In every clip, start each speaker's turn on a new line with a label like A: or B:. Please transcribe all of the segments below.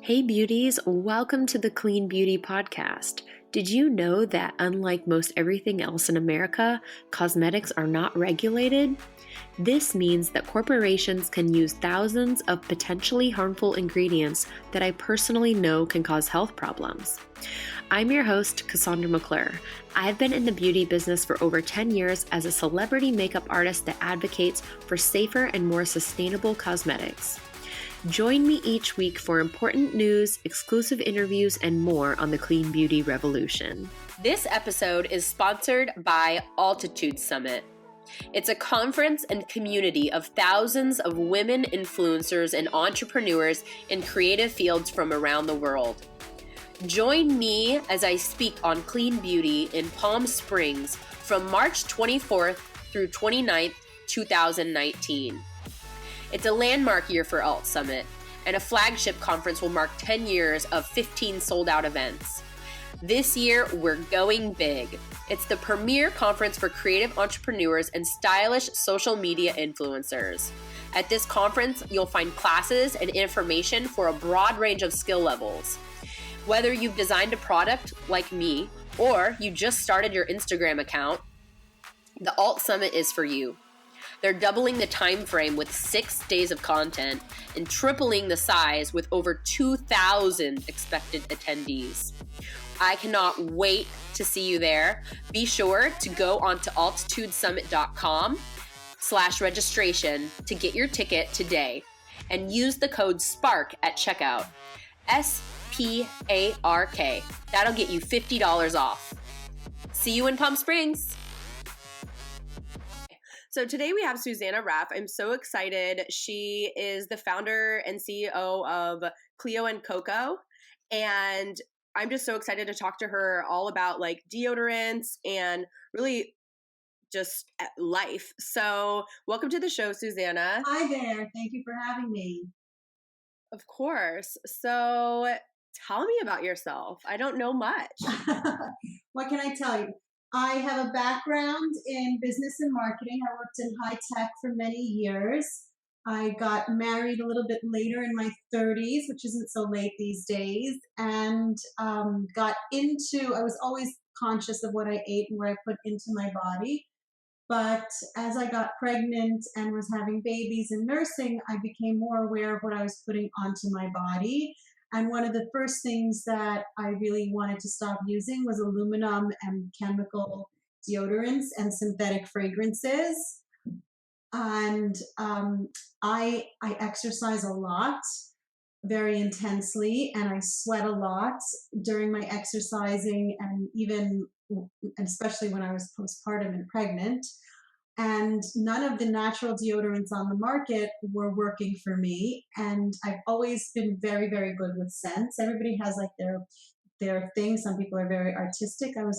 A: Hey beauties, welcome to the Clean Beauty Podcast. Did you know that unlike most everything else in America, cosmetics are not regulated? This means that corporations can use thousands of potentially harmful ingredients that I personally know can cause health problems. I'm your host, Cassandra McClure. I've been in the beauty business for over 10 years as a celebrity makeup artist that advocates for safer and more sustainable cosmetics. Join me each week for important news, exclusive interviews, and more on the Clean Beauty Revolution. This episode is sponsored by Altitude Summit. It's a conference and community of thousands of women influencers and entrepreneurs in creative fields from around the world. Join me as I speak on clean beauty in Palm Springs from March 24th through 29th, 2019. It's a landmark year for Alt Summit, and a flagship conference will mark 10 years of 15 sold-out events. This year, we're going big. It's the premier conference for creative entrepreneurs and stylish social media influencers. At this conference, you'll find classes and information for a broad range of skill levels. Whether you've designed a product like me, or you just started your Instagram account, the Alt Summit is for you. They're doubling the time frame with 6 days of content and tripling the size with over 2,000 expected attendees. I cannot wait to see you there. Be sure to go onto altitudesummit.com/registration to get your ticket today and use the code SPARK at checkout. SPARK. That'll get you $50 off. See you in Palm Springs. So today we have Suzannah Raff. I'm so excited. She is the founder and CEO of Cleo & Coco. And I'm just so excited to talk to her all about like deodorants and really just life. So welcome to the show, Suzannah.
B: Hi there. Thank you for having me.
A: Of course. So tell me about yourself. I don't know much.
B: What can I tell you? I have a background in business and marketing. I worked in high tech for many years. I got married a little bit later in my 30s, which isn't so late these days, and I was always conscious of what I ate and what I put into my body. But as I got pregnant and was having babies and nursing, I became more aware of what I was putting onto my body. And one of the first things that I really wanted to stop using was aluminum and chemical deodorants and synthetic fragrances. And I exercise a lot, very intensely, and I sweat a lot during my exercising, and especially when I was postpartum and pregnant. And none of the natural deodorants on the market were working for me. And I've always been very, very good with scents. Everybody has like their thing. Some people are very artistic. I've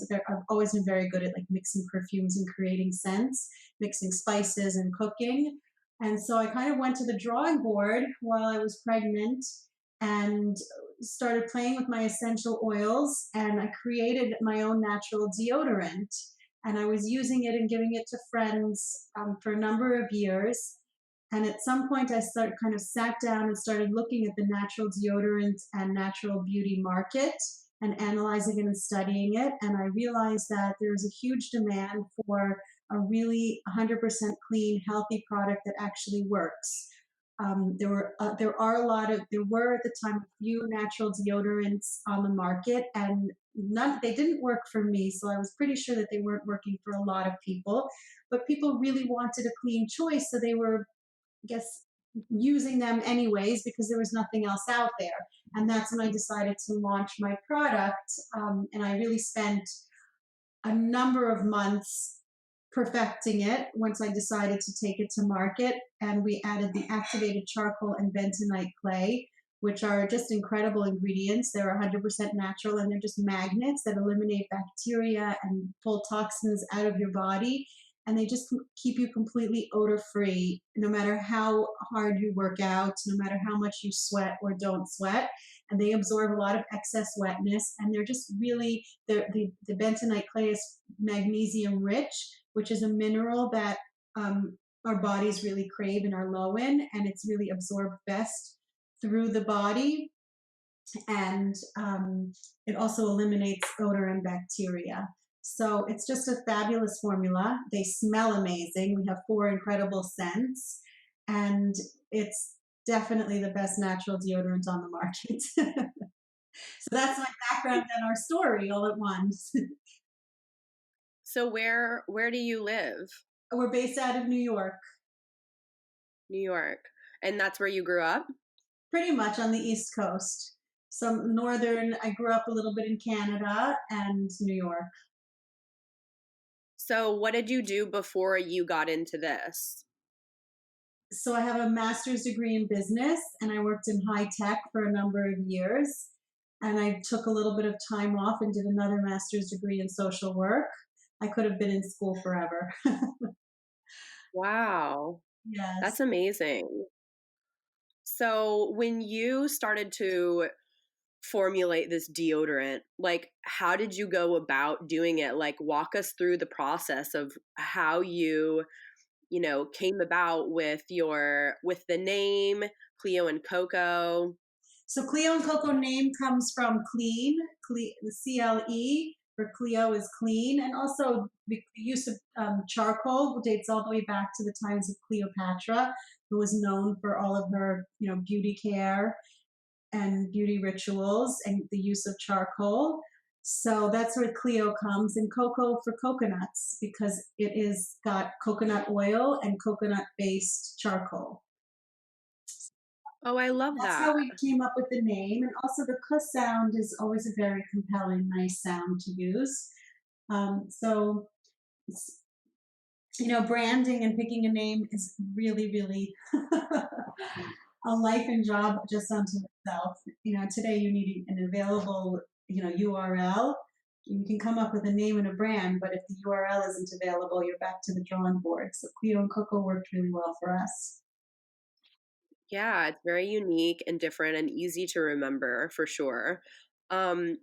B: always been very good at like mixing perfumes and creating scents, mixing spices and cooking. And so I kind of went to the drawing board while I was pregnant and started playing with my essential oils, and I created my own natural deodorant. And I was using it and giving it to friends for a number of years. And at some point, I sat down and started looking at the natural deodorant and natural beauty market and analyzing it and studying it. And I realized that there was a huge demand for a really 100% clean, healthy product that actually works. There were at the time a few natural deodorants on the market, and they didn't work for me. So I was pretty sure that they weren't working for a lot of people, but people really wanted a clean choice. So they were, I guess, using them anyways because there was nothing else out there. And that's when I decided to launch my product. And I really spent a number of months perfecting it once I decided to take it to market. And we added the activated charcoal and bentonite clay, which are just incredible ingredients. They're 100% natural, and they're just magnets that eliminate bacteria and pull toxins out of your body. And they just keep you completely odor-free, no matter how hard you work out, no matter how much you sweat or don't sweat. And they absorb a lot of excess wetness. And they're just really, the bentonite clay is magnesium rich, which is a mineral that our bodies really crave and are low in. And it's really absorbed best through the body. and it also eliminates odor and bacteria. So it's just a fabulous formula. They smell amazing. We have 4 incredible scents, and it's definitely the best natural deodorant on the market. So that's my background and our story all at once.
A: So where do you live?
B: We're based out of New York,
A: New York. And that's where you grew up?
B: pretty much on the East Coast. Some northern, I grew up a little bit in Canada and New York.
A: So what did you do before you got into this?
B: So I have a master's degree in business and I worked in high tech for a number of years. And I took a little bit of time off and did another master's degree in social work. I could have been in school forever.
A: Wow,
B: Yes.
A: that's amazing. So when you started to formulate this deodorant, like how did you go about doing it? Like walk us through the process of how you came about with the name Cleo and Coco.
B: So Cleo and Coco name comes from clean, the CLE for Cleo is clean, and also the use of charcoal dates all the way back to the times of Cleopatra, who was known for all of her, beauty care and beauty rituals and the use of charcoal. So that's where Cleo comes, and cocoa for coconuts because it is got coconut oil and coconut based charcoal.
A: Oh, I love
B: That's how
A: that.
B: we came up with the name. And also, the kuh sound is always a very compelling, nice sound to use. So, branding and picking a name is really, really a life and job just unto itself. Today you need an available, URL. You can come up with a name and a brand, but if the URL isn't available, you're back to the drawing board. So Cleo and Coco worked really well for us.
A: Yeah, it's very unique and different and easy to remember for sure.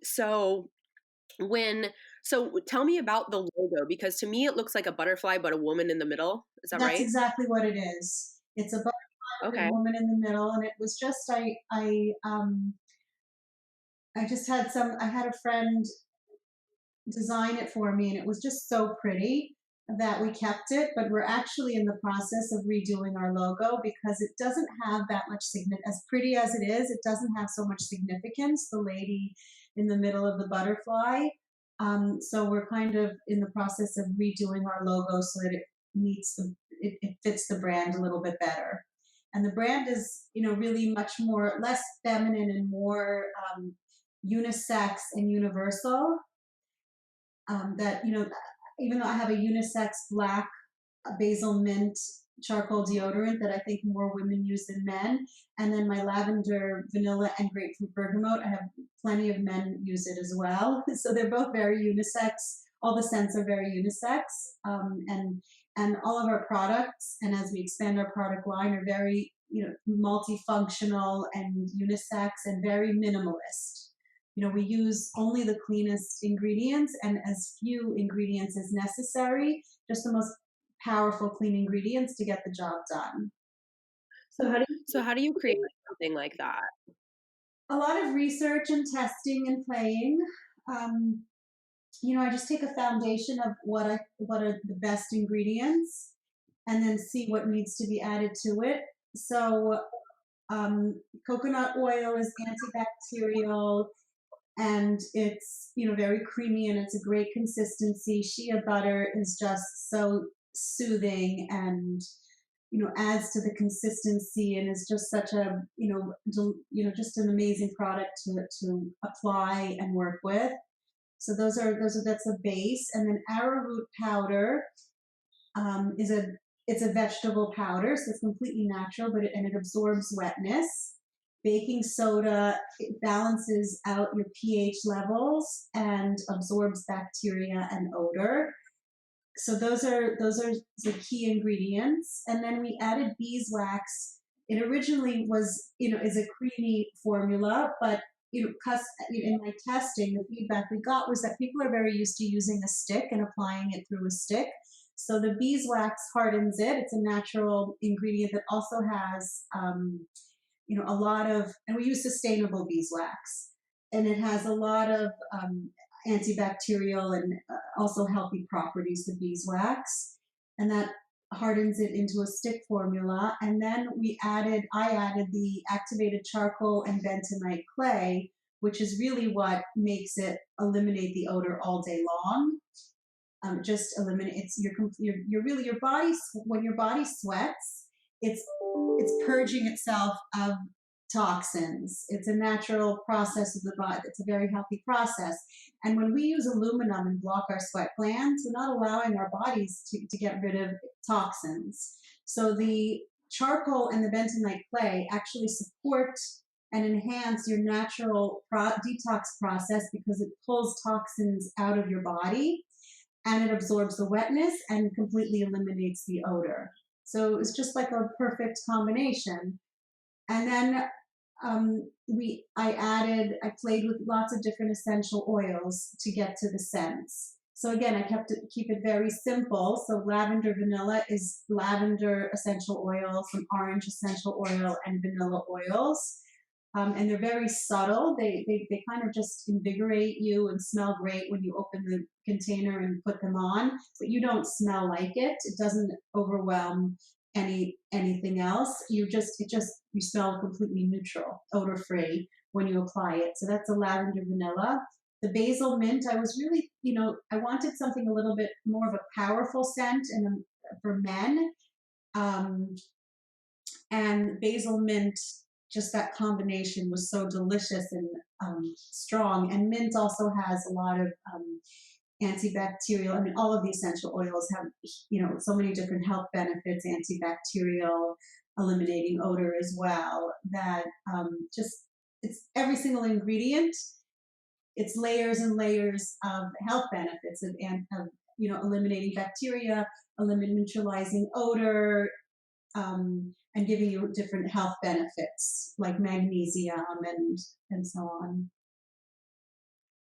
A: So when so tell me about the logo because to me it looks like a butterfly but a woman in the middle. Is that
B: That's
A: right?
B: exactly what it is. It's a butterfly with a
A: Okay.
B: woman in the middle, and it was just I just had I had a friend design it for me, and it was just so pretty that we kept it. But we're actually in the process of redoing our logo because it doesn't have that much significance. As pretty as it is, it doesn't have so much significance. The lady in the middle of the butterfly. So we're kind of in the process of redoing our logo so that it fits the brand a little bit better. And the brand is, really much more less feminine and more unisex and universal, that even though I have a unisex black basil mint charcoal deodorant that I think more women use than men, and then my lavender vanilla and grapefruit bergamot, I have plenty of men use it as well. So they're both very unisex. All the scents are very unisex, and all of our products, and as we expand our product line, are very multifunctional and unisex and very minimalist. We use only the cleanest ingredients and as few ingredients as necessary, just the most powerful clean ingredients to get the job done. So how do
A: So how do you create something like that?
B: a lot of research and testing and playing. Um, I just take a foundation of what are the best ingredients, and then see what needs to be added to it. So coconut oil is antibacterial, and it's very creamy and it's a great consistency. Shea butter is just so soothing and adds to the consistency and is just such a just an amazing product to apply and work with. So that's a base, and then arrowroot powder is a it's a vegetable powder, so it's completely natural, and it absorbs wetness. Baking soda, it balances out your pH levels and absorbs bacteria and odor. So those are the key ingredients. And then we added beeswax. It originally was is a creamy formula, but in my testing, the feedback we got was that people are very used to using a stick and applying it through a stick. So the beeswax hardens it. It's a natural ingredient that also has a lot of, and we use sustainable beeswax, and it has a lot of antibacterial and also healthy properties, the beeswax, and that hardens it into a stick formula. And then I added the activated charcoal and bentonite clay, which is really what makes it eliminate the odor all day long. Just eliminate you're really your body, when your body sweats, it's purging itself of toxins. It's a natural process of the body. It's a very healthy process. And when we use aluminum and block our sweat glands, we're not allowing our bodies to get rid of toxins. So the charcoal and the bentonite clay actually support and enhance your natural detox process, because it pulls toxins out of your body and it absorbs the wetness and completely eliminates the odor. So it's just like a perfect combination. And then I played with lots of different essential oils to get to the scents. So again, I keep it very simple. So lavender vanilla is lavender essential oil, some orange essential oil, and vanilla oils. And they're very subtle. They kind of just invigorate you and smell great when you open the container and put them on, but you don't smell like it. It doesn't overwhelm anything else. You smell completely neutral, odor free when you apply it. So that's a lavender vanilla. The basil mint, I was really, I wanted something a little bit more of a powerful scent and for men. And basil mint, just that combination was so delicious and strong. And mint also has a lot of antibacterial. I mean, all of the essential oils have, so many different health benefits, antibacterial, eliminating odor as well, that it's every single ingredient. It's layers and layers of health benefits of eliminating bacteria, neutralizing odor, and giving you different health benefits like magnesium and so on.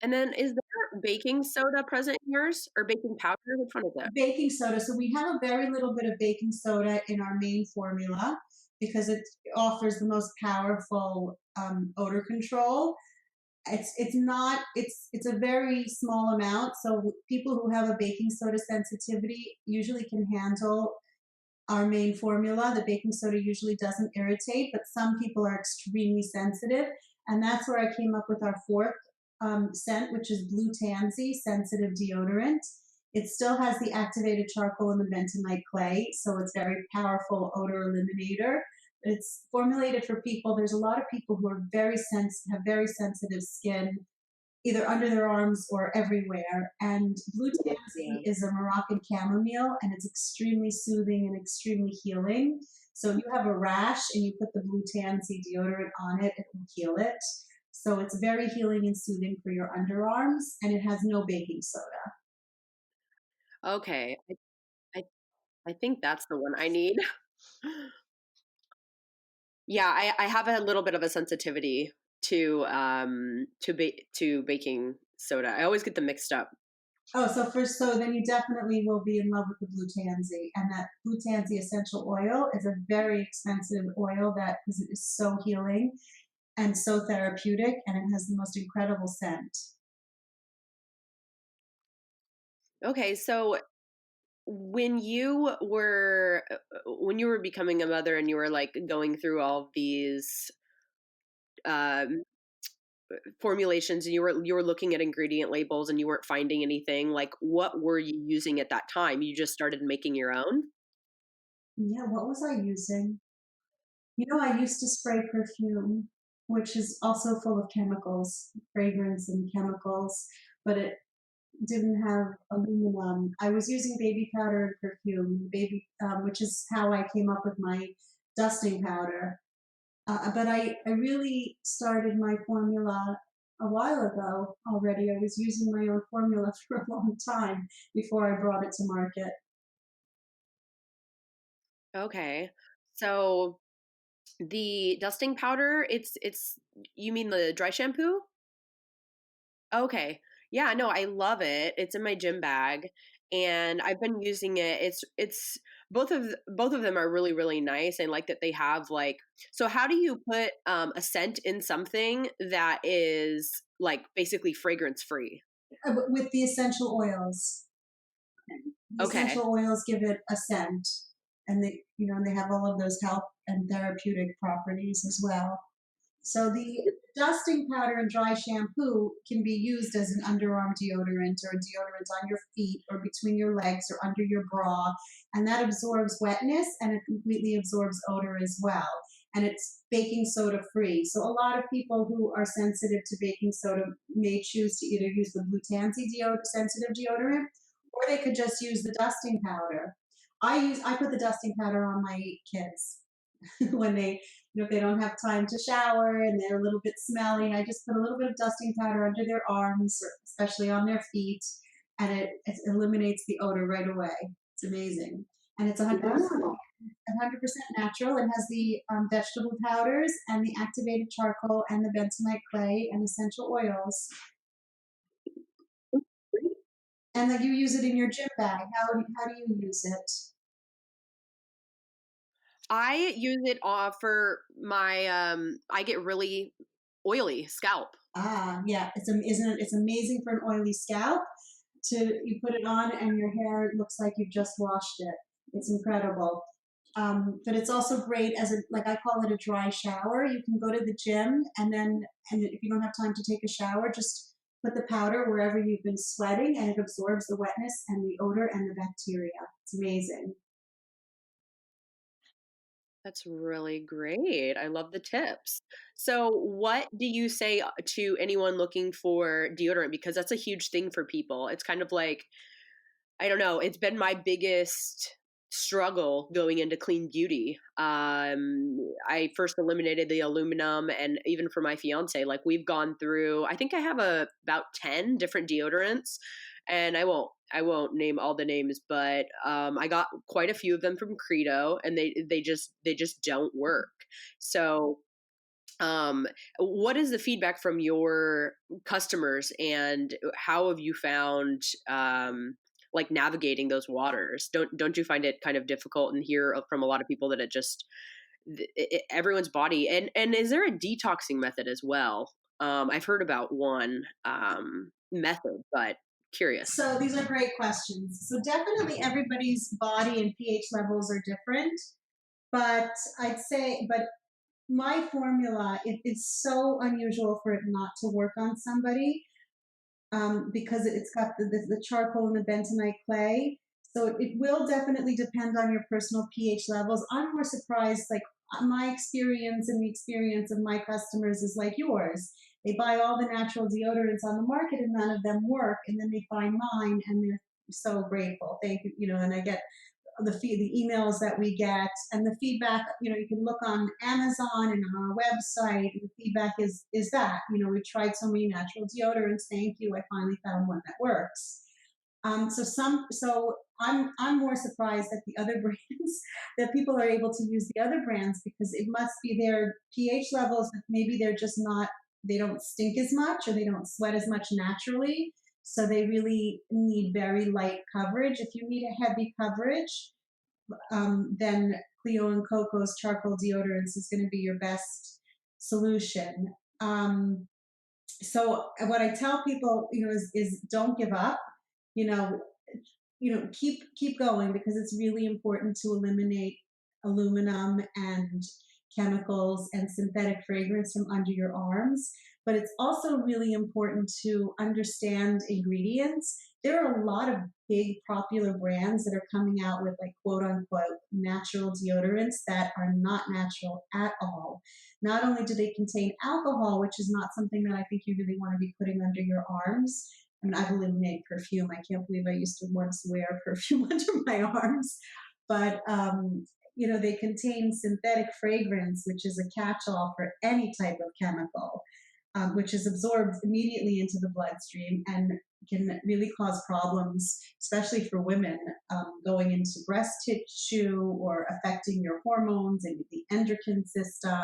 A: And then is there baking soda present in yours, or baking powder? Which one is it?
B: Baking soda. So we have a very little bit of baking soda in our main formula because it offers the most powerful odor control. It's a very small amount. So people who have a baking soda sensitivity usually can handle our main formula. The baking soda usually doesn't irritate, but some people are extremely sensitive. And that's where I came up with our fourth scent, which is Blue Tansy Sensitive Deodorant. It still has the activated charcoal and the bentonite clay, so it's very powerful odor eliminator. It's formulated for people. There's a lot of people who are have very sensitive skin, either under their arms or everywhere. And Blue Tansy is a Moroccan chamomile, and it's extremely soothing and extremely healing. So if you have a rash and you put the Blue Tansy deodorant on it, it will heal it. So it's very healing and soothing for your underarms, and it has no baking soda.
A: Okay, I, I think that's the one I need. Yeah, I have a little bit of a sensitivity to baking soda. I always get them mixed up.
B: Oh, so then you definitely will be in love with the Blue Tansy, and that Blue Tansy essential oil is a very expensive oil because it is so healing and so therapeutic, and it has the most incredible scent.
A: Okay, so when you were becoming a mother and you were like going through all these um, formulations, and you were looking at ingredient labels and you weren't finding anything, like what were you using at that time? You just started making your own?
B: Yeah, what was I using? I used to spray perfume, which is also full of chemicals, fragrance and chemicals, but it didn't have aluminum. I was using baby powder and perfume, which is how I came up with my dusting powder. But I really started my formula a while ago already. I was using my own formula for a long time before I brought it to market.
A: Okay. So the dusting powder, you mean the dry shampoo? Okay. Yeah, no, I love it. It's in my gym bag and I've been using it. It's
C: both of them are really, really nice. And like that they have like, so how do you put a scent in something that is like basically fragrance free?
B: With the essential oils. The
C: Okay.
B: essential oils give it a scent, and they have all of those health and therapeutic properties as well. So the dusting powder and dry shampoo can be used as an underarm deodorant or a deodorant on your feet or between your legs or under your bra, and that absorbs wetness and it completely absorbs odor as well. And it's baking soda free. So a lot of people who are sensitive to baking soda may choose to either use the blue tansy sensitive deodorant, or they could just use the dusting powder. I put the dusting powder on my kids when if they don't have time to shower and they're a little bit smelly, I just put a little bit of dusting powder under their arms, or especially on their feet, and it eliminates the odor right away. It's amazing. And it's 100% natural. It has the vegetable powders and the activated charcoal and the bentonite clay and essential oils. And then you use it in your gym bag. How do you use it?
C: I use it for my I get really oily scalp.
B: Yeah, isn't it? It's amazing for an oily scalp. You put it on and your hair looks like you've just washed it. It's incredible. But it's also great as like I call it a dry shower. You can go to the gym and if you don't have time to take a shower, just put the powder wherever you've been sweating, and it absorbs the wetness and the odor and the bacteria. It's amazing.
C: That's really great. I love the tips. So, what do you say to anyone looking for deodorant? Because that's a huge thing for people. It's kind of like, I don't know, it's been my biggest struggle going into clean beauty. I first eliminated the aluminum, and even for my fiance, like we've gone through, I think I have about 10 different deodorants, and I won't name all the names, but I got quite a few of them from Credo, and they just don't work. So um, what is the feedback from your customers, and how have you found like navigating those waters? Don't you find it kind of difficult and hear from a lot of people that everyone's body, and is there a detoxing method as well? I've heard about one method, but curious.
B: So these are great questions. So definitely everybody's body and pH levels are different, but but my formula, it's so unusual for it not to work on somebody, because it's got the charcoal and the bentonite clay. So it will definitely depend on your personal pH levels. I'm more surprised, like my experience and the experience of my customers is like yours. They buy all the natural deodorants on the market and none of them work. And then they find mine and they're so grateful. Thank you. And I get the emails that we get and the feedback. You can look on Amazon and on our website. The feedback is that we tried so many natural deodorants. Thank you, I finally found one that works. So I'm more surprised at the other brands, that people are able to use the other brands, because it must be their pH levels that maybe they're just not, they don't stink as much or they don't sweat as much naturally. So they really need very light coverage. If you need a heavy coverage, then Cleo and Coco's charcoal deodorants is going to be your best solution. So what I tell people, is don't give up. You know, keep going, because it's really important to eliminate aluminum and chemicals and synthetic fragrance from under your arms. But it's also really important to understand ingredients. There are a lot of big popular brands that are coming out with, like, quote unquote natural deodorants that are not natural at all. Not only do they contain alcohol, which is not something that I think you really want to be putting under your arms. I mean, I've eliminated perfume. I can't believe I used to once wear perfume under my arms. But, they contain synthetic fragrance, which is a catch-all for any type of chemical, which is absorbed immediately into the bloodstream and can really cause problems, especially for women, going into breast tissue or affecting your hormones and the endocrine system.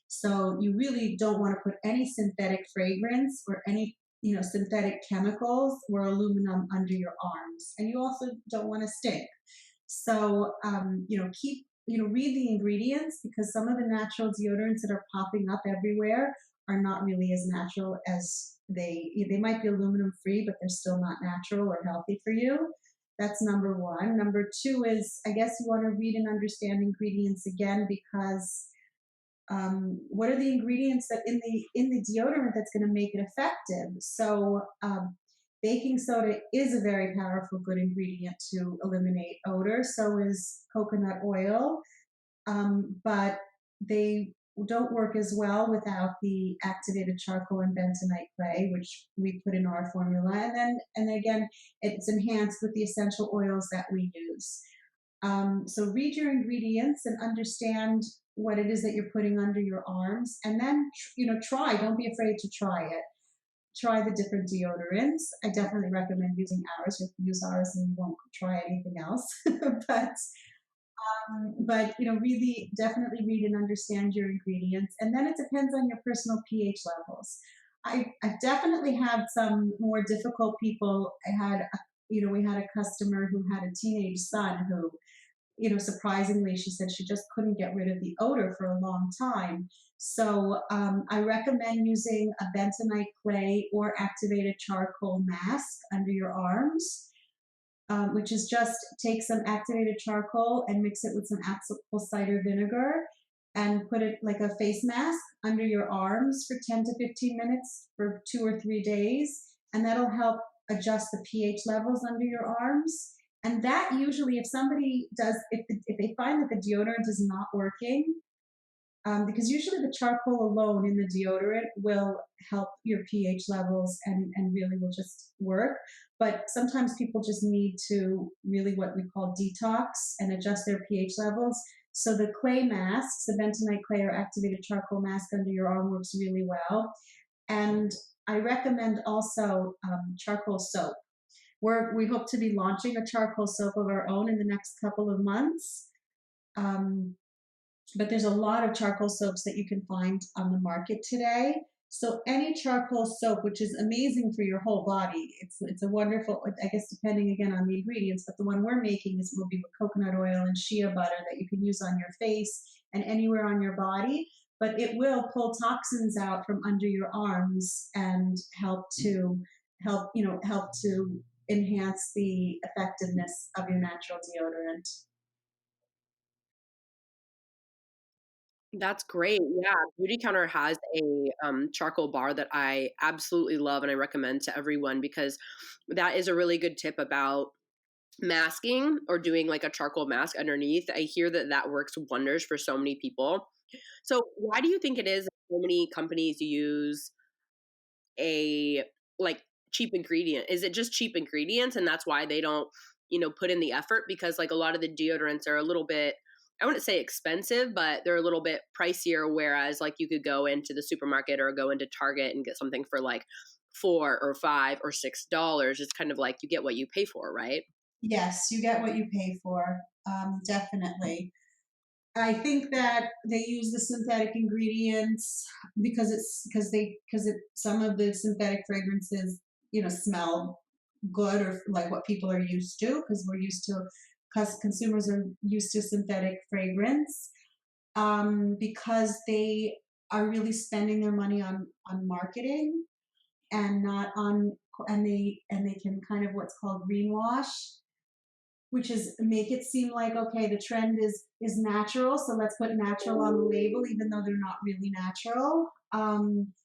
B: So you really don't want to put any synthetic fragrance or any synthetic chemicals or aluminum under your arms. And you also don't want to stink. So, read the ingredients, because some of the natural deodorants that are popping up everywhere are not really as natural as they might be aluminum free, but they're still not natural or healthy for you. That's number one. Number two is, I guess you want to read and understand ingredients again, because what are the ingredients that in the deodorant that's going to make it effective? So baking soda is a very powerful good ingredient to eliminate odor. So is coconut oil, but they don't work as well without the activated charcoal and bentonite clay, which we put in our formula. And again, it's enhanced with the essential oils that we use. So read your ingredients and understand what it is that you're putting under your arms, and then try. Don't be afraid to try it. Try the different deodorants. I definitely recommend using ours. You have to use ours, and you won't try anything else. but really, definitely read and understand your ingredients, and then it depends on your personal pH levels. I definitely had some more difficult people. We had a customer who had a teenage son who, surprisingly, she said she just couldn't get rid of the odor for a long time. So I recommend using a bentonite clay or activated charcoal mask under your arms, which is just take some activated charcoal and mix it with some apple cider vinegar and put it like a face mask under your arms for 10 to 15 minutes for 2 or 3 days. And that'll help adjust the pH levels under your arms. And that usually, if somebody does, if they find that the deodorant is not working, because usually the charcoal alone in the deodorant will help your pH levels and really will just work. But sometimes people just need to really what we call detox and adjust their pH levels. So the clay masks, the bentonite clay or activated charcoal mask under your arm works really well. And I recommend also charcoal soap. We hope to be launching a charcoal soap of our own in the next couple of months. But there's a lot of charcoal soaps that you can find on the market today. So any charcoal soap, which is amazing for your whole body, it's a wonderful, I guess depending again on the ingredients, but the one we're making will be with coconut oil and shea butter that you can use on your face and anywhere on your body. But it will pull toxins out from under your arms and help to enhance the effectiveness of your natural deodorant.
C: That's great. Yeah, Beauty Counter has a charcoal bar that I absolutely love and I recommend to everyone because that is a really good tip about masking or doing like a charcoal mask underneath. I hear that that works wonders for so many people. So, why do you think it is that so many companies use a like cheap ingredient? Is it just cheap ingredients and that's why they don't, put in the effort? Because like a lot of the deodorants are a little bit, I wouldn't say expensive, but they're a little bit pricier. Whereas like you could go into the supermarket or go into Target and get something for like $4 or $5 or $6. It's kind of like you get what you pay for, right?
B: Yes, you get what you pay for. Definitely. I think that they use the synthetic ingredients some of the synthetic fragrances, smell good or like what people are used to, because consumers are used to synthetic fragrance, because they are really spending their money on marketing and not on and they can kind of what's called greenwash, which is make it seem like, okay, the trend is natural, so let's put natural on the label even though they're not really natural.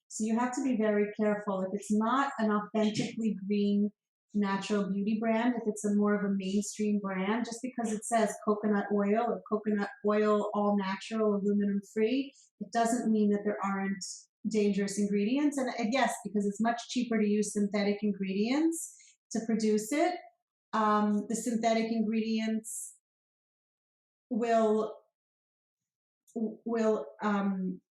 B: So you have to be very careful if it's not an authentically green natural beauty brand. If it's a more of a mainstream brand, just because it says coconut oil or coconut oil all natural aluminum free, it doesn't mean that there aren't dangerous ingredients. And yes, because it's much cheaper to use synthetic ingredients to produce it, the synthetic ingredients will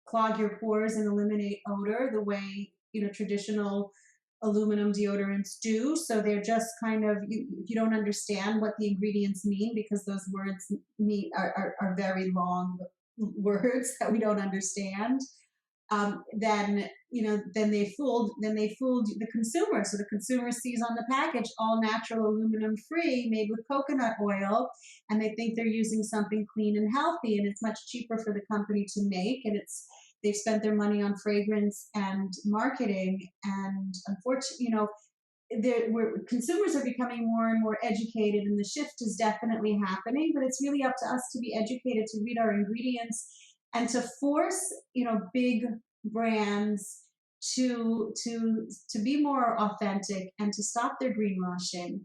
B: clog your pores and eliminate odor the way traditional aluminum deodorants do. So they're just kind of if you don't understand what the ingredients mean, because those words are very long words that we don't understand. then they fooled the consumer. So the consumer sees on the package all natural, aluminum free, made with coconut oil, and they think they're using something clean and healthy, and it's much cheaper for the company to make, and they've spent their money on fragrance and marketing, and unfortunately, consumers are becoming more and more educated, and the shift is definitely happening. But it's really up to us to be educated, to read our ingredients, and to force big brands to be more authentic and to stop their greenwashing.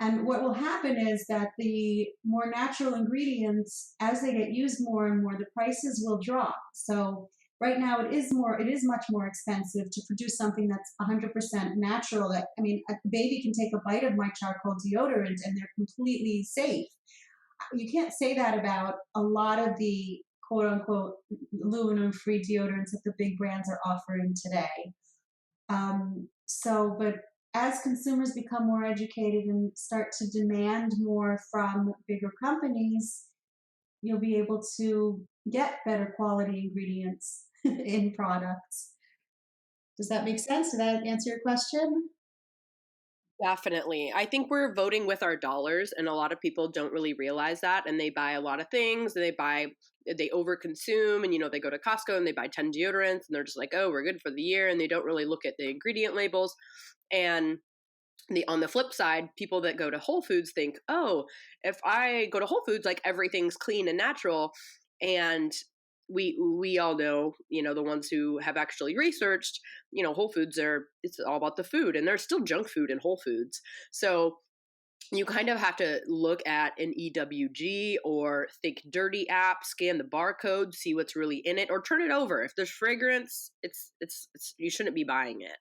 B: And what will happen is that the more natural ingredients, as they get used more and more, the prices will drop. So right now it is much more expensive to produce something that's 100% natural. I mean, a baby can take a bite of my charcoal deodorant and they're completely safe. You can't say that about a lot of the quote unquote aluminum free deodorants that the big brands are offering today. But as consumers become more educated and start to demand more from bigger companies, you'll be able to get better quality ingredients in products. Does that make sense? Did that answer your question?
C: Definitely. I think we're voting with our dollars, and a lot of people don't really realize that, and they buy a lot of things, and they overconsume, and they go to Costco and they buy 10 deodorants, and they're just like, oh, we're good for the year, and they don't really look at the ingredient labels. And on the flip side, people that go to Whole Foods think, oh, if I go to Whole Foods, like everything's clean and natural. And we all know, the ones who have actually researched, Whole Foods it's all about the food, and there's still junk food in Whole Foods. So you kind of have to look at an EWG or Think Dirty app, scan the barcode, see what's really in it, or turn it over. If there's fragrance, it's you shouldn't be buying it.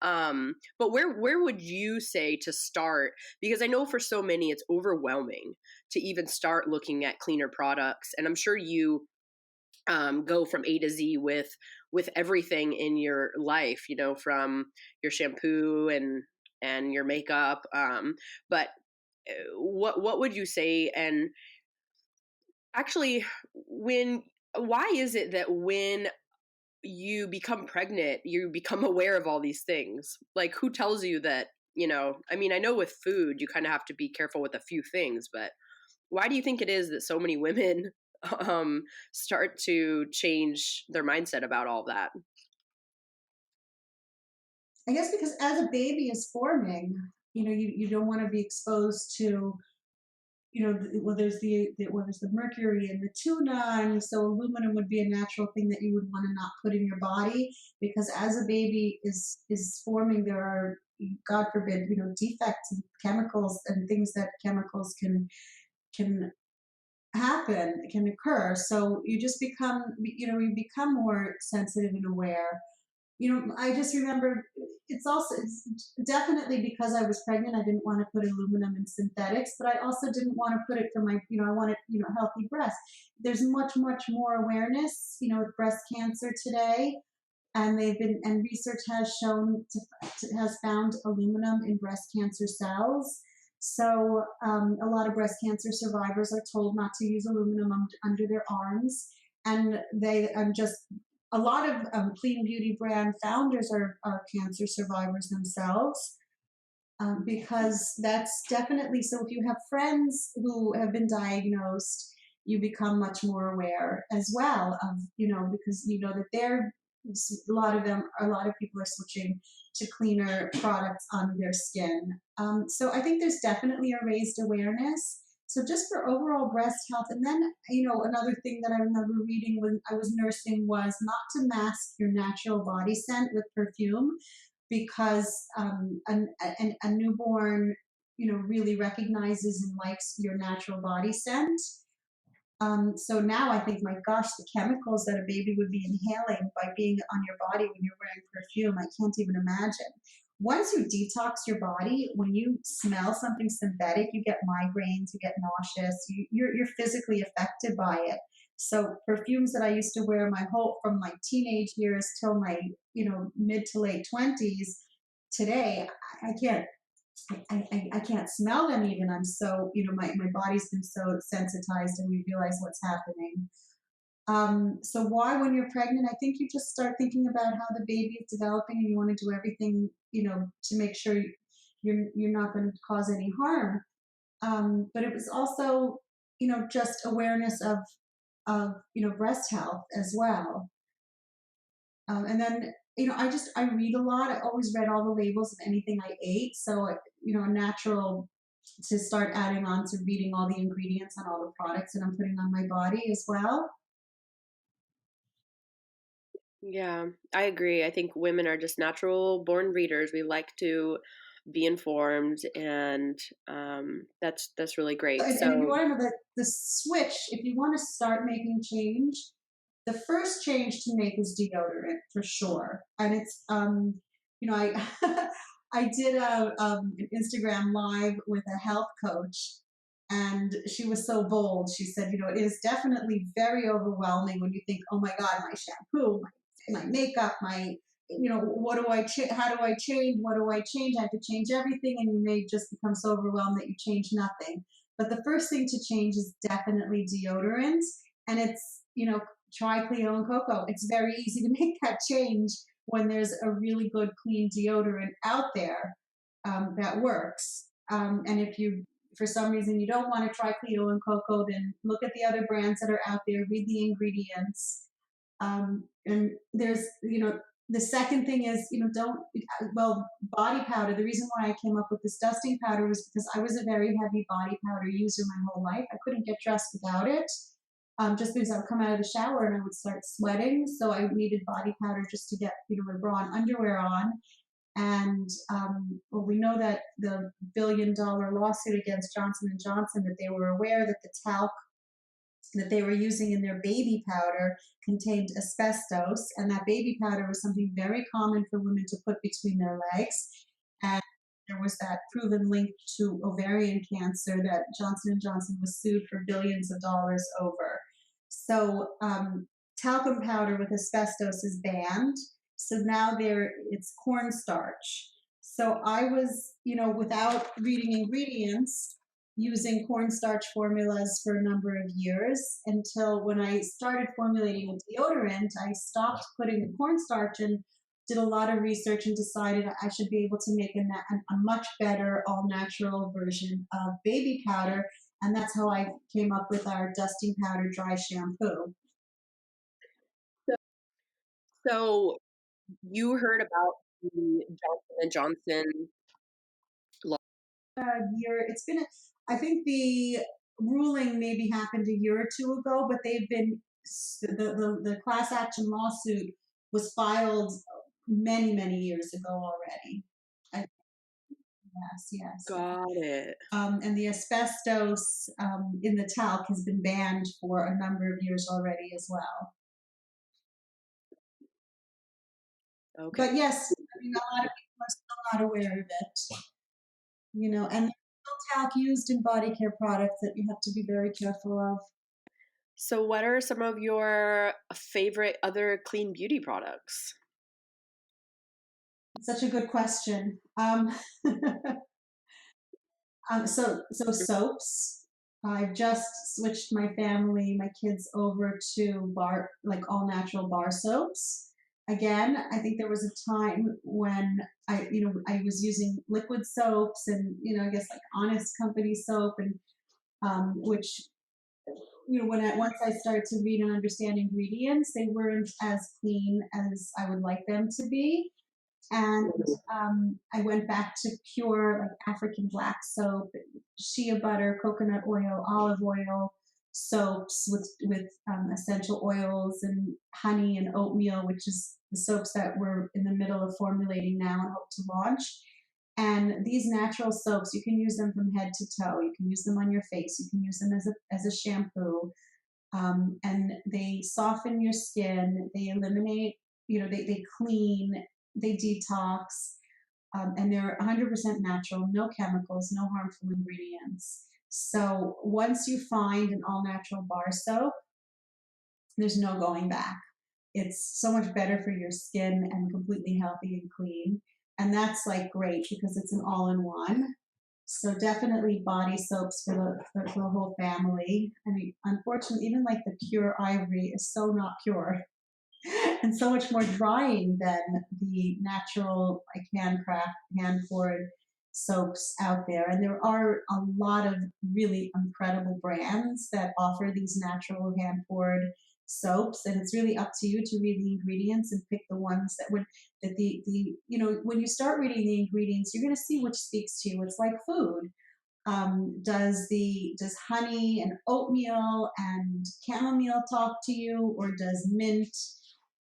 C: But where would you say to start? Because I know for so many it's overwhelming to even start looking at cleaner products, and I'm sure you go from A to Z with everything in your life, from your shampoo and your makeup. But what would you say? And actually, why is it that when you become pregnant, you become aware of all these things? Like, who tells you that? I mean, I know with food, you kind of have to be careful with a few things, but why do you think it is that so many women start to change their mindset about all that?
B: I guess because as a baby is forming, you don't want to be exposed to, there's the mercury in the tuna, and so aluminum would be a natural thing that you would want to not put in your body, because as a baby is forming, there are, God forbid, defects and chemicals and things that chemicals can happen, can occur. So you become more sensitive and aware. I just remember, it's definitely because I was pregnant, I didn't want to put aluminum in synthetics, but I also didn't want to put it for my, I wanted, healthy breasts. There's much, much more awareness, with breast cancer today. And research has has found aluminum in breast cancer cells. So a lot of breast cancer survivors are told not to use aluminum under their arms. And just a lot of clean beauty brand founders are cancer survivors themselves, because that's definitely, so if you have friends who have been diagnosed, you become much more aware as well of, because that a lot of people are switching to cleaner products on their skin. So I think there's definitely a raised awareness. So just for overall breast health. And then, another thing that I remember reading when I was nursing was not to mask your natural body scent with perfume, because a newborn, really recognizes and likes your natural body scent. So now I think, my gosh, the chemicals that a baby would be inhaling by being on your body when you're wearing perfume, I can't even imagine. Once you detox your body, when you smell something synthetic, you get migraines, you get nauseous, you're physically affected by it. So perfumes that I used to wear from my teenage years till my, mid to late 20s, today I can't I can't smell them even. I'm so, my body's been so sensitized, and we realize what's happening. So why, when you're pregnant, I think you just start thinking about how the baby is developing, and you want to do everything, to make sure you're not going to cause any harm. But it was also, just awareness of breast health as well. And then, I read a lot. I always read all the labels of anything I ate. So, a natural to start adding on to reading all the ingredients on all the products that I'm putting on my body as well.
C: Yeah, I agree. I think women are just natural born readers. We like to be informed, and that's really great.
B: And if you
C: So
B: want to know that the switch, if you want to start making change, the first change to make is deodorant for sure. And it's, I I did an Instagram live with a health coach, and she was so bold. She said, it is definitely very overwhelming when you think, oh my God, my shampoo, my makeup, what do how do I change? What do I change? I have to change everything. And you may just become so overwhelmed that you change nothing. But the first thing to change is definitely deodorant. And it's, try Cleo and Coco. It's very easy to make that change when there's a really good, clean deodorant out there that works. And if you, for some reason, you don't want to try Cleo and Coco, then look at the other brands that are out there, read the ingredients. And there's, the second thing is, don't, well, body powder. The reason why I came up with this dusting powder was because I was a very heavy body powder user my whole life. I couldn't get dressed without it. Just because I would come out of the shower and I would start sweating. So I needed body powder just to get, my bra and underwear on. And well, we know that the $1 billion lawsuit against Johnson and Johnson, that they were aware that the talc that they were using in their baby powder contained asbestos, and that baby powder was something very common for women to put between their legs. And there was that proven link to ovarian cancer that Johnson and Johnson was sued for billions of dollars over. So talcum powder with asbestos is banned. So now it's cornstarch. So I was, without reading ingredients, using cornstarch formulas for a number of years, until when I started formulating a deodorant, I stopped putting the cornstarch and did a lot of research and decided I should be able to make a much better all natural version of baby powder. And that's how I came up with our dusting powder dry shampoo.
C: so you heard about the Johnson and Johnson law.
B: Year. I think the ruling maybe happened a year or two ago, but they've been, the class action lawsuit was filed many, many years ago already. Yes, yes.
C: Got it.
B: And the asbestos in the talc has been banned for a number of years already as well.
C: Okay.
B: But yes, a lot of people are still not aware of it. And there's still talc used in body care products that you have to be very careful of.
C: So what are some of your favorite other clean beauty products?
B: Such a good question. So soaps. I've just switched my family, my kids, over to like all natural bar soaps. Again, I think there was a time when I was using liquid soaps, and I guess like Honest Company soap, and which once I started to read and understand ingredients, they weren't as clean as I would like them to be. And I went back to pure, like, African black soap, shea butter, coconut oil, olive oil soaps with essential oils and honey and oatmeal, which is the soaps that we're in the middle of formulating now and hope to launch. And these natural soaps, you can use them from head to toe. You can use them on your face. You can use them as a shampoo. And they soften your skin. They eliminate, they clean, they detox, and they're 100% natural, no chemicals, no harmful ingredients. So once you find an all natural bar soap, there's no going back. It's so much better for your skin and completely healthy and clean. And that's like great because it's an all in one. So definitely body soaps for for the whole family. I mean, unfortunately, even like the pure ivory is so not pure and so much more drying than the natural, like handcraft, hand poured soaps out there. And there are a lot of really incredible brands that offer these natural hand poured soaps, and it's really up to you to read the ingredients and pick the ones that would that the when you start reading the ingredients, you're going to see which speaks to you. It's like food. Does honey and oatmeal and chamomile talk to you, or does mint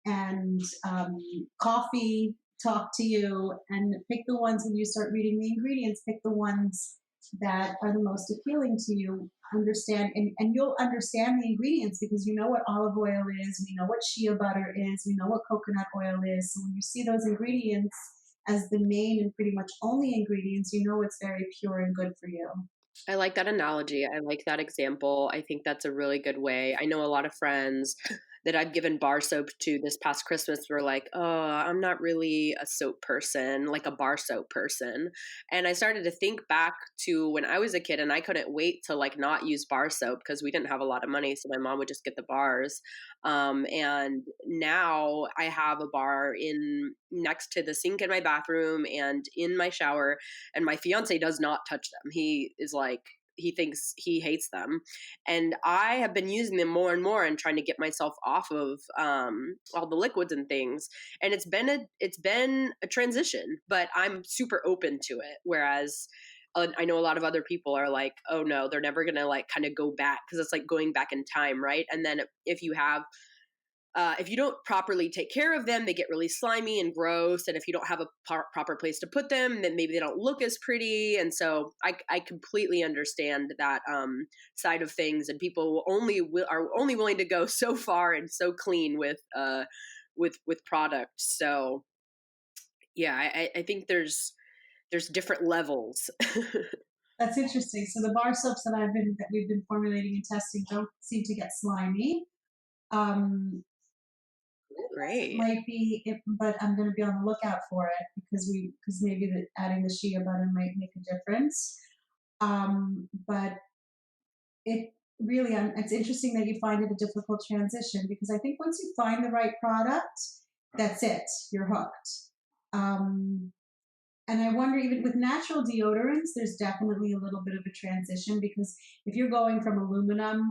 B: and coffee talk to you? And pick the ones, when you start reading the ingredients, pick the ones that are the most appealing to you. Understand, and you'll understand the ingredients because you know what olive oil is, we know what shea butter is, we know what coconut oil is. So when you see those ingredients as the main and pretty much only ingredients, you know it's very pure and good for you.
C: I like that analogy. I like that example. I think that's a really good way. I know a lot of friends that I've given bar soap to this past Christmas were like, oh, I'm not really a soap person, like a bar soap person. And I started to think back to when I was a kid and I couldn't wait to like not use bar soap because we didn't have a lot of money. So my mom would just get the bars. And now I have a bar in next to the sink in my bathroom and in my shower, and my fiance does not touch them. He is like, he thinks he hates them, and I have been using them more and more and trying to get myself off of all the liquids and things. And it's been a transition, but I'm super open to it. Whereas I know a lot of other people are like, oh no, they're never gonna like kind of go back because it's like going back in time, right? And then if you don't properly take care of them, they get really slimy and gross. And if you don't have a proper place to put them, then maybe they don't look as pretty. And so I completely understand that side of things. And people are only willing to go so far and so clean with products. So yeah, I think there's different levels.
B: That's interesting. So the bar soaps that we've been formulating and testing don't seem to get slimy. It
C: Great.
B: might be, but I'm going to be on the lookout for it because maybe adding the shea butter might make a difference. But it really, it's interesting that you find it a difficult transition because I think once you find the right product, that's it. You're hooked. And I wonder, even with natural deodorants, there's definitely a little bit of a transition because if you're going from aluminum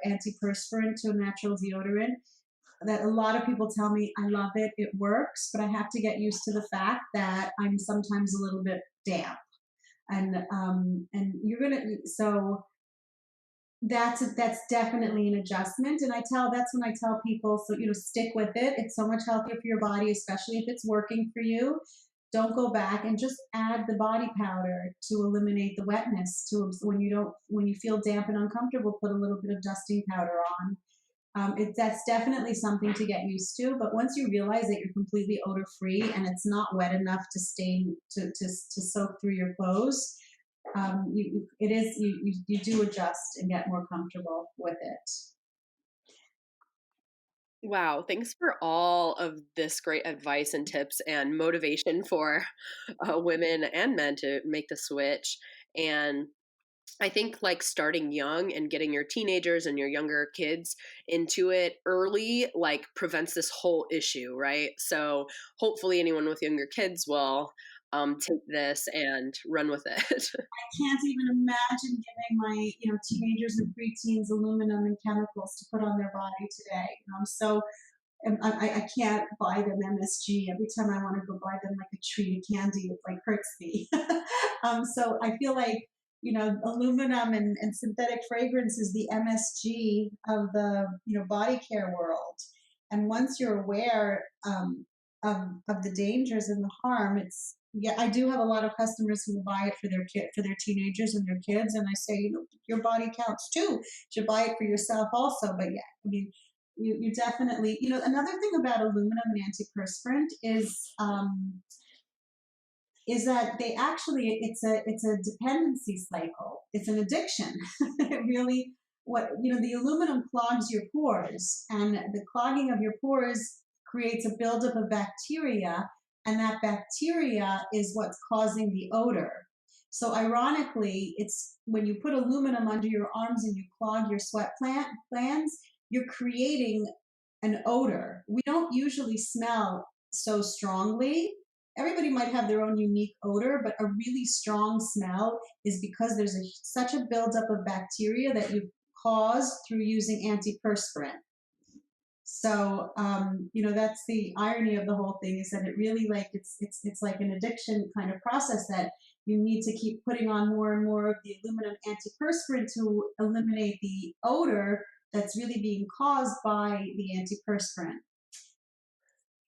B: antiperspirant to a natural deodorant, that a lot of people tell me I love it, it works, but I have to get used to the fact that I'm sometimes a little bit damp, and you're gonna so that's definitely an adjustment. And that's when I tell people, so stick with it. It's so much healthier for your body, especially if it's working for you. Don't go back and just add the body powder to eliminate the wetness. To when you feel damp and uncomfortable, put a little bit of dusting powder on. That's definitely something to get used to. But once you realize that you're completely odor free and it's not wet enough to stain to soak through your clothes, you do adjust and get more comfortable with it.
C: Wow, thanks for all of this great advice and tips and motivation for women and men to make the switch. And I think like starting young and getting your teenagers and your younger kids into it early like prevents this whole issue, right? So hopefully anyone with younger kids will take this and run with it.
B: I can't even imagine giving my teenagers and preteens aluminum and chemicals to put on their body today. So I can't buy them MSG. Every time I want to go buy them like a treat of candy, it like hurts me. So I feel like aluminum and synthetic fragrance is the MSG of the body care world. And once you're aware of the dangers and the harm, I do have a lot of customers who buy it for their teenagers and their kids, and I say, your body counts too. You should buy it for yourself also. But yeah, I mean, you definitely, another thing about aluminum and antiperspirant is that they actually, it's a dependency cycle. It's an addiction. It really, the aluminum clogs your pores, and the clogging of your pores creates a buildup of bacteria, and that bacteria is what's causing the odor. So ironically, it's when you put aluminum under your arms and you clog your glands, you're creating an odor. We don't usually smell so strongly. Everybody might have their own unique odor, but a really strong smell is because there's such a buildup of bacteria that you've caused through using antiperspirant. So that's the irony of the whole thing, is that it really, like, it's like an addiction kind of process, that you need to keep putting on more and more of the aluminum antiperspirant to eliminate the odor that's really being caused by the antiperspirant.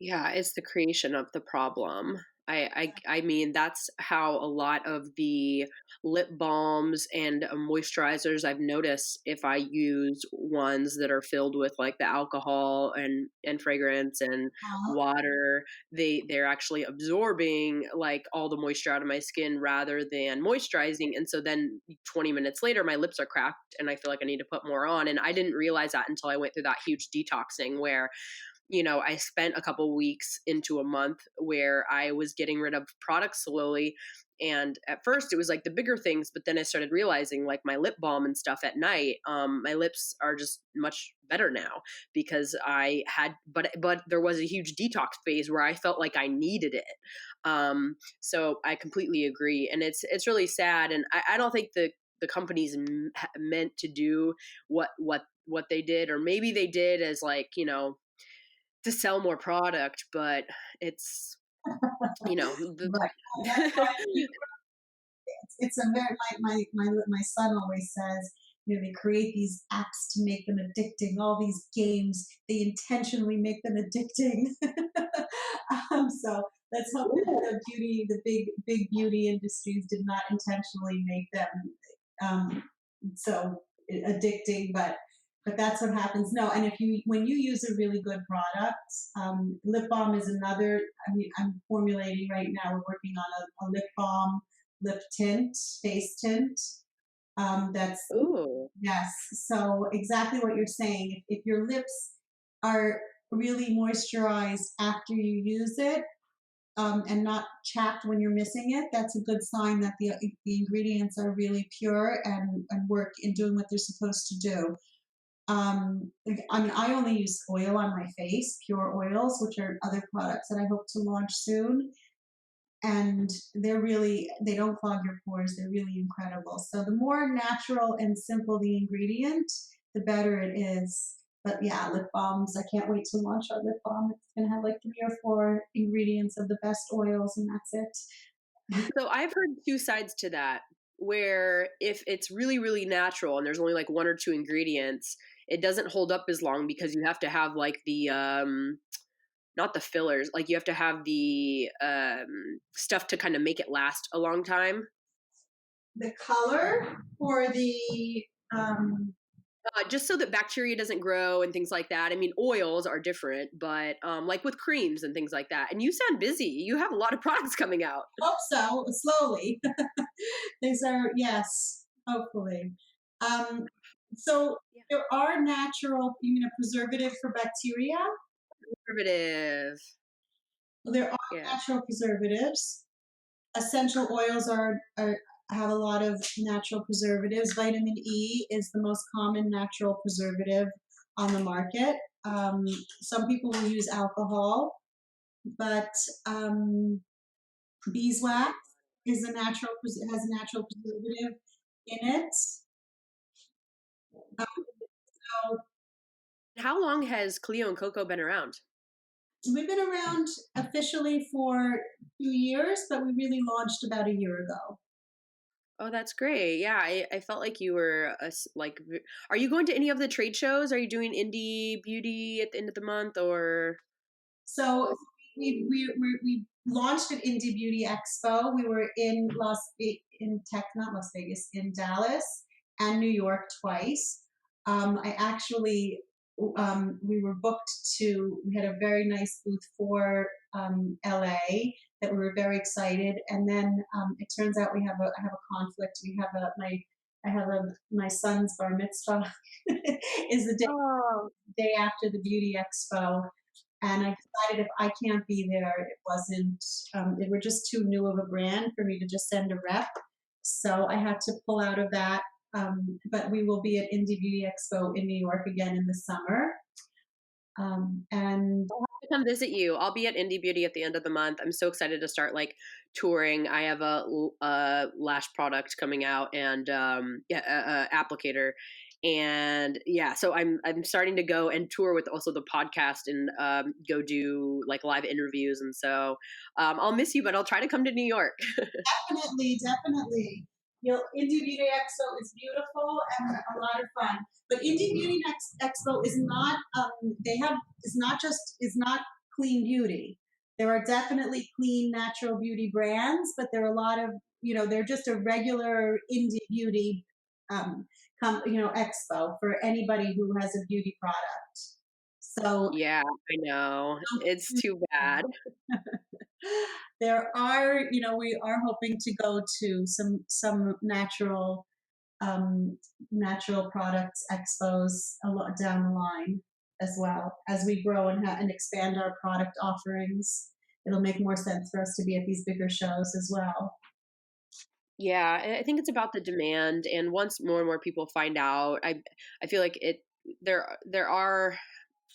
C: Yeah, it's the creation of the problem. I mean, that's how a lot of the lip balms and moisturizers I've noticed, if I use ones that are filled with like the alcohol and fragrance and
B: Uh,
C: water, they're actually absorbing like all the moisture out of my skin rather than moisturizing. And so then 20 minutes later, my lips are cracked and I feel like I need to put more on. And I didn't realize that until I went through that huge detoxing where I spent a couple weeks into a month where I was getting rid of products slowly. And at first it was like the bigger things, but then I started realizing like my lip balm and stuff at night, my lips are just much better now because I had, but there was a huge detox phase where I felt like I needed it. So I completely agree. And it's really sad. And I don't think the company's meant to do what they did, or maybe they did as like, to sell more product, but it's, the
B: but that's why it's a very my son always says, they create these apps to make them addicting, all these games, they intentionally make them addicting. So let's hope that the big beauty industries did not intentionally make them so addicting, but that's what happens. No, and when you use a really good product, lip balm is another. I mean, I'm formulating right now. We're working on a lip balm, lip tint, face tint. That's
C: Ooh.
B: Yes. So exactly what you're saying. If your lips are really moisturized after you use it, and not chapped when you're missing it, that's a good sign that the ingredients are really pure and work in doing what they're supposed to do. I mean, I only use oil on my face, pure oils, which are other products that I hope to launch soon. And they don't clog your pores. They're really incredible. So the more natural and simple the ingredient, the better it is. But yeah, lip balms. I can't wait to launch our lip balm. It's going to have like 3 or 4 ingredients of the best oils, and that's it.
C: So I've heard two sides to that, where if it's really, really natural and there's only like one or two ingredients, it doesn't hold up as long because you have to have like the not the fillers, like you have to have the stuff to kind of make it last a long time.
B: The color or the
C: Just so that bacteria doesn't grow and things like that. I mean, oils are different, but like with creams and things like that. And you sound busy. You have a lot of products coming out.
B: hope so, slowly. These are, yes, hopefully. Um, so
C: Yeah.
B: there are natural, you mean a preservative for bacteria?
C: Conservative.
B: There are
C: Yeah.
B: natural preservatives. Essential oils have a lot of natural preservatives. Vitamin E is the most common natural preservative on the market. Um, some people will use alcohol, but beeswax has a natural preservative in it. So
C: How long has Cleo and Coco been around?
B: we've been around officially for 2 years, but we really launched about a year ago.
C: Oh, that's great. Yeah, I felt like you were are you going to any of the trade shows? Are you doing indie beauty at the end of the month or?
B: So we launched at Indie Beauty Expo. We were in not Las Vegas, in Dallas and New York twice. I actually we were booked we had a very nice booth for LA that we were very excited. And then it turns out I have a conflict. My son's bar mitzvah is the
C: Oh,
B: day after the Beauty Expo, and I decided if I can't be there, it wasn't. They were just too new of a brand for me to just send a rep. So I had to pull out of that. But we will be at Indie Beauty Expo in New York again in the summer. And
C: I'll have to come visit you. I'll be at Indie Beauty at the end of the month. I'm so excited to start like touring. I have a lash product coming out and applicator. And yeah, so I'm starting to go and tour with also the podcast and go do like live interviews. And so I'll miss you, but I'll try to come to New York.
B: definitely, definitely. Indie Beauty Expo is beautiful and a lot of fun. But Indie Beauty Expo is not. They have is not clean beauty. There are definitely clean natural beauty brands, but there are a lot of they're just a regular indie beauty expo for anybody who has a beauty product. So
C: Yeah, I know. It's too bad.
B: there are, we are hoping to go to some natural products expos a lot down the line as well as we grow and expand our product offerings. It'll make more sense for us to be at these bigger shows as well.
C: Yeah, I think it's about the demand, and once more and more people find out, I feel like there are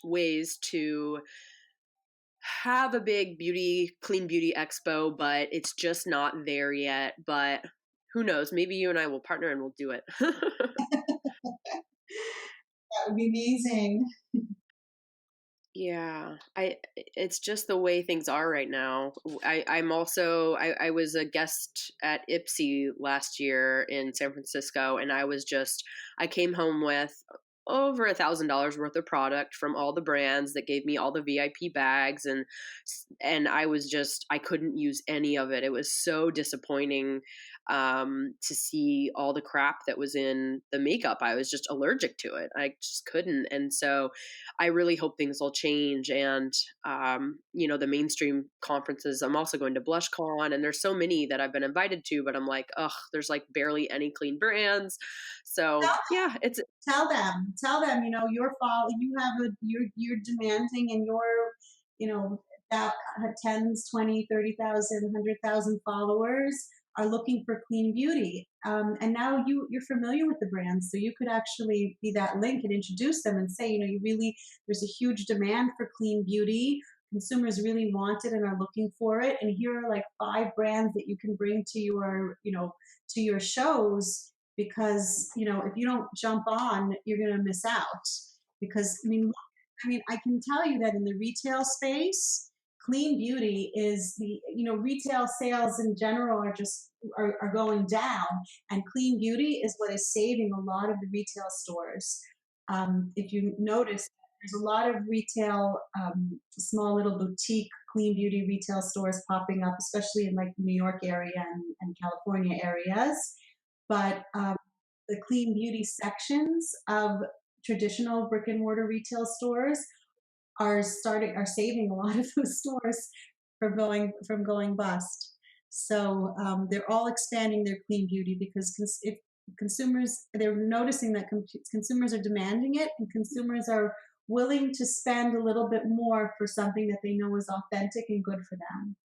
C: ways to have a big clean beauty expo, but it's just not there yet. But who knows? Maybe you and I will partner and we'll do it.
B: That would be amazing.
C: Yeah, it's just the way things are right now. I was a guest at Ipsy last year in San Francisco, and I came home with over $1,000 worth of product from all the brands that gave me all the VIP bags, and I couldn't use any of it. It was so disappointing to see all the crap that was in the makeup. I was just allergic to it. I just couldn't, and so I really hope things will change. And, the mainstream conferences, I'm also going to BlushCon, and there's so many that I've been invited to, but I'm like, ugh, there's like barely any clean brands. So yeah,
B: Tell them, you have you're demanding, and that tens, 20, 30,000, 100,000 followers are looking for clean beauty. And now you're familiar with the brands, so you could actually be that link and introduce them and say, there's a huge demand for clean beauty. Consumers really want it and are looking for it. And here are like 5 brands that you can bring to your shows, because if you don't jump on, you're going to miss out. Because I can tell you that in the retail space, clean beauty is retail sales in general are going down, and clean beauty is what is saving a lot of the retail stores. If you notice, there's a lot of retail, small little boutique clean beauty retail stores popping up, especially in like New York area and California areas. But the clean beauty sections of traditional brick and mortar retail stores are saving a lot of those stores from going bust. So they're all expanding their clean beauty, because if they're noticing that consumers are demanding it, and consumers are willing to spend a little bit more for something that they know is authentic and good for them.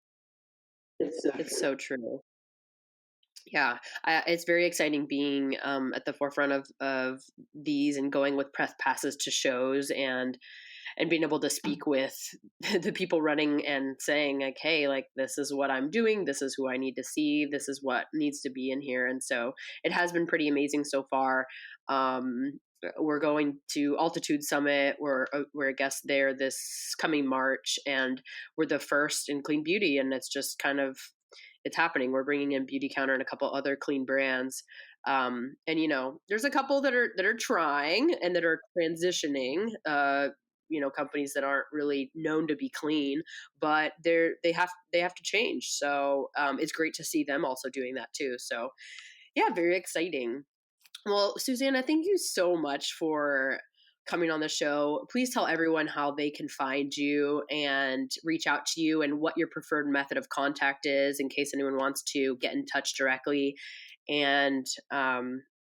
C: it's so true. Yeah, it's very exciting being at the forefront of these and going with press passes to shows and being able to speak with the people running and saying like, hey, like this is what I'm doing, this is who I need to see, this is what needs to be in here. And so it has been pretty amazing so far. We're going to Altitude Summit. We're a guest there this coming March, and we're the first in clean beauty, and it's just kind of it's happening. We're bringing in Beauty Counter and a couple other clean brands. And there's a couple that are trying and that are transitioning, companies that aren't really known to be clean, but they have to change. So it's great to see them also doing that too. So yeah, very exciting. Well, Suzannah, thank you so much for coming on the show. Please tell everyone how they can find you and reach out to you, and what your preferred method of contact is in case anyone wants to get in touch directly. And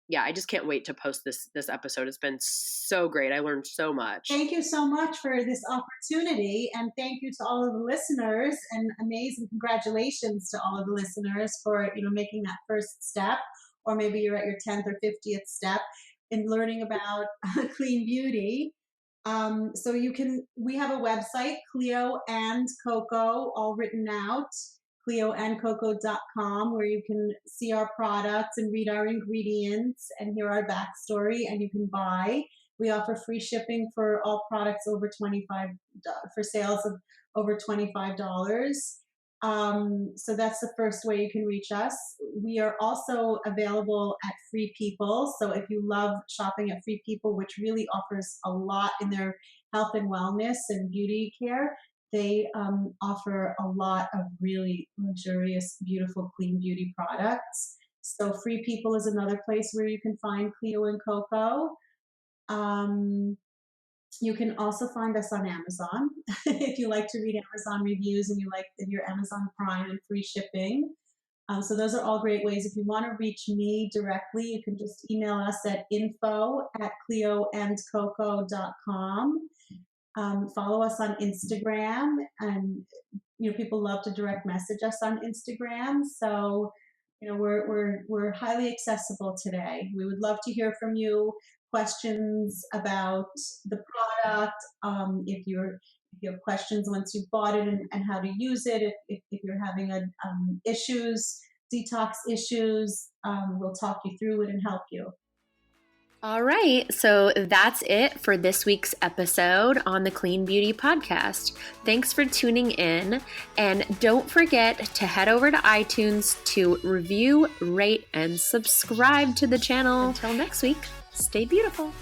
C: yeah, I just can't wait to post this episode. It's been so great. I learned so much.
B: Thank you so much for this opportunity, and thank you to all of the listeners, and amazing congratulations to all of the listeners for making that first step, or maybe you're at your 10th or 50th step in learning about clean beauty. So we have a website, Cleo and Coco, all written out, cleoandcoco.com, where you can see our products and read our ingredients and hear our backstory, and you can buy. We offer free shipping for all products over $25, for sales of over $25. So that's the first way you can reach us. We are also available at Free People. So if you love shopping at Free People, which really offers a lot in their health and wellness and beauty care, they offer a lot of really luxurious, beautiful, clean beauty products. So Free People is another place where you can find Cleo and Coco. You can also find us on Amazon if you like to read Amazon reviews and you like your Amazon Prime and free shipping. So those are all great ways. If you want to reach me directly, you can just email us at info@cleoandcoco.com. Follow us on Instagram, and people love to direct message us on Instagram. So we're highly accessible today. We would love to hear from you. Questions about the product. If you have questions once you've bought it and how to use it. If you're having detox issues, we'll talk you through it and help you.
A: All right, so that's it for this week's episode on the Clean Beauty Podcast. Thanks for tuning in, and don't forget to head over to iTunes to review, rate, and subscribe to the channel. Until next week, stay beautiful.